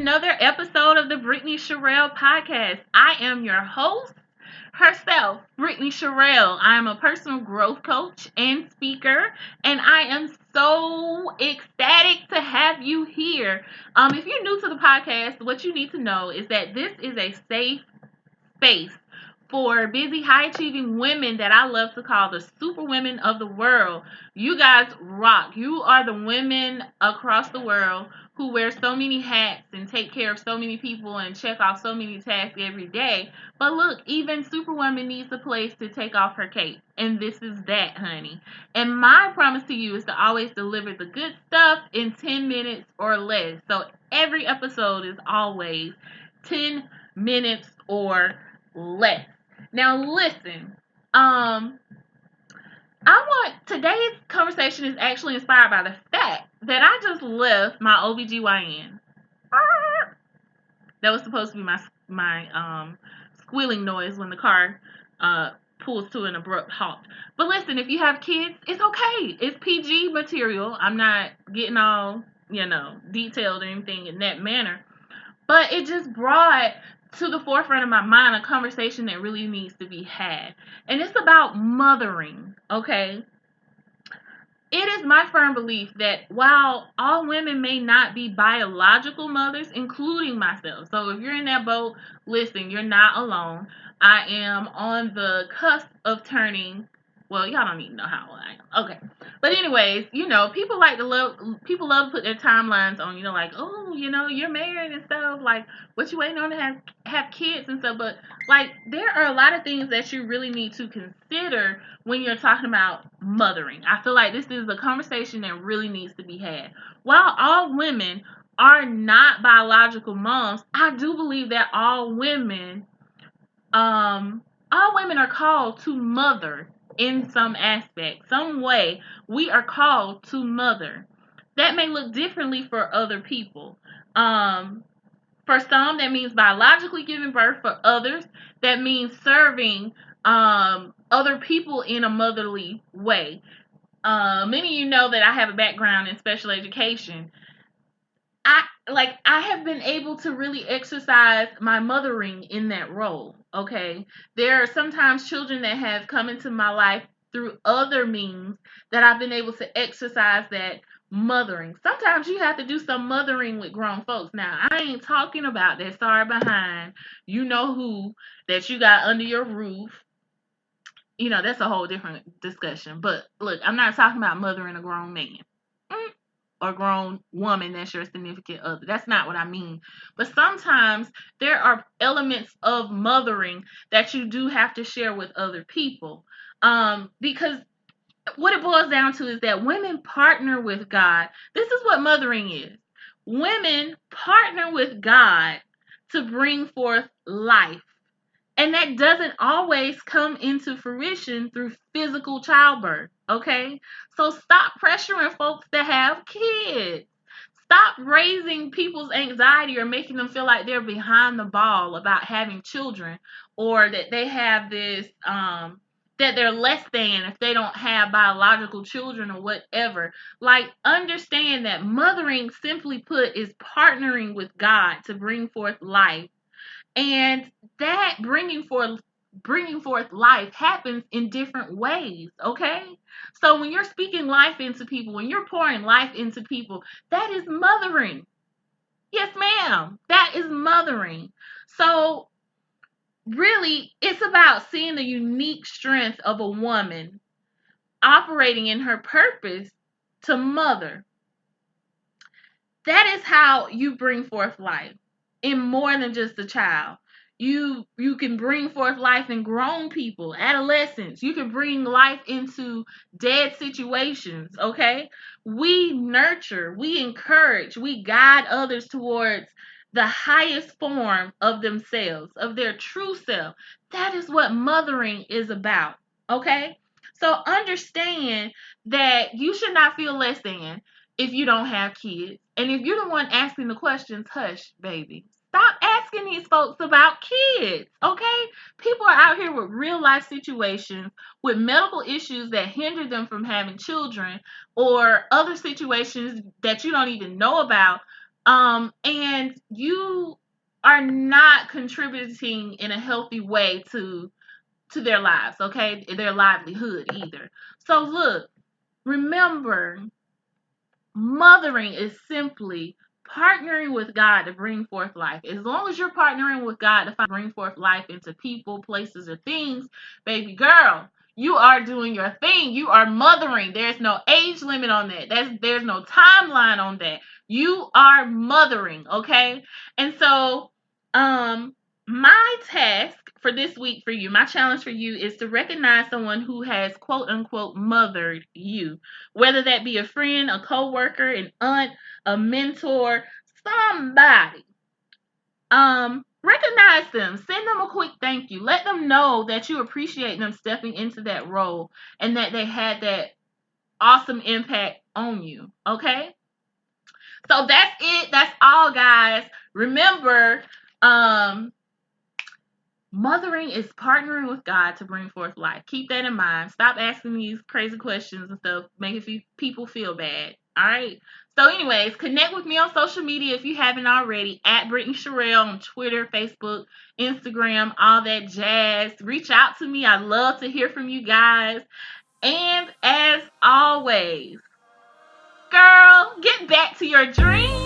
another episode of the Brittany Sherell Podcast. I am your host, herself, Brittany Sherell. I am a personal growth coach and speaker, and I am so ecstatic to have you here. If you're new to the podcast, what you need to know is that this is a safe space for busy, high achieving women that I love to call the super women of the world. You guys rock. You are the women across the world who wear so many hats and take care of so many people and check off so many tasks every day. But look, even Superwoman needs a place to take off her cape. And this is that, honey. And my promise to you is to always deliver the good stuff in 10 minutes or less. So every episode is always 10 minutes or less. Now listen, today's conversation is actually inspired by the fact that I just left my OBGYN. That was supposed to be my squealing noise when the car pulls to an abrupt halt. But listen, if you have kids, it's okay. It's PG material. I'm not getting all, detailed or anything in that manner. But it just brought to the forefront of my mind a conversation that really needs to be had. And it's about mothering, okay? It is my firm belief that while all women may not be biological mothers, including myself, so if you're in that boat, listen, you're not alone. I am on the cusp of turning, well, y'all don't even know how old I am. Okay. But anyways, people love to put their timelines on, like, oh, you're married and stuff, like, what you waiting on to have kids and stuff. But, like, there are a lot of things that you really need to consider when you're talking about mothering. I feel like this is a conversation that really needs to be had. While all women are not biological moms, I do believe that all women are called to mother in some aspect, some way. We are called to mother. That may look differently for other people. For some, that means biologically giving birth. For others, that means serving other people in a motherly way. Many of you know that I have a background in special education. I have been able to really exercise my mothering in that role, okay? There are sometimes children that have come into my life through other means that I've been able to exercise that mothering. Sometimes you have to do some mothering with grown folks. Now, I ain't talking about that sorry behind who that you got under your roof. That's a whole different discussion. But look, I'm not talking about mothering a grown man. Or grown woman that's your significant other. That's not what I mean. But sometimes there are elements of mothering that you do have to share with other people. Because what it boils down to is that women partner with God. This is what mothering is. Women partner with God to bring forth life. And that doesn't always come into fruition through physical childbirth, okay? So stop pressuring folks that have kids. Stop raising people's anxiety or making them feel like they're behind the ball about having children, or that they have this, that they're less than if they don't have biological children or whatever. Like, understand that mothering, simply put, is partnering with God to bring forth life. And that bringing forth life happens in different ways, okay? So when you're speaking life into people, when you're pouring life into people, that is mothering. Yes, ma'am. That is mothering. So really, it's about seeing the unique strength of a woman operating in her purpose to mother. That is how you bring forth life. In more than just a child. You can bring forth life in grown people, adolescents. You can bring life into dead situations, okay? We nurture, we encourage, we guide others towards the highest form of themselves, of their true self. That is what mothering is about, okay? So understand that you should not feel less than if you don't have kids. And if you're the one asking the questions, hush, baby. Stop asking these folks about kids, okay? People are out here with real life situations, with medical issues that hinder them from having children, or other situations that you don't even know about. And you are not contributing in a healthy way to their lives, okay? Their livelihood either. So look, remember, mothering is simply partnering with God to bring forth life. As long as you're partnering with God to bring forth life into people, places, or things, baby girl, you are doing your thing. You are mothering. There's no age limit on that. There's no timeline on that. You are mothering, okay? And so, my task for this week for you, my challenge for you is to recognize someone who has quote unquote mothered you. Whether that be a friend, a coworker, an aunt, a mentor, somebody. Recognize them. Send them a quick thank you. Let them know that you appreciate them stepping into that role and that they had that awesome impact on you. Okay? So that's it. That's all, guys. Remember, mothering is partnering with God to bring forth life. Keep that in mind. Stop asking these crazy questions and stuff, making people feel bad. All right. So, anyways, connect with me on social media if you haven't already. At Brittany Sherell on Twitter, Facebook, Instagram, all that jazz. Reach out to me. I love to hear from you guys. And as always, girl, get back to your dreams.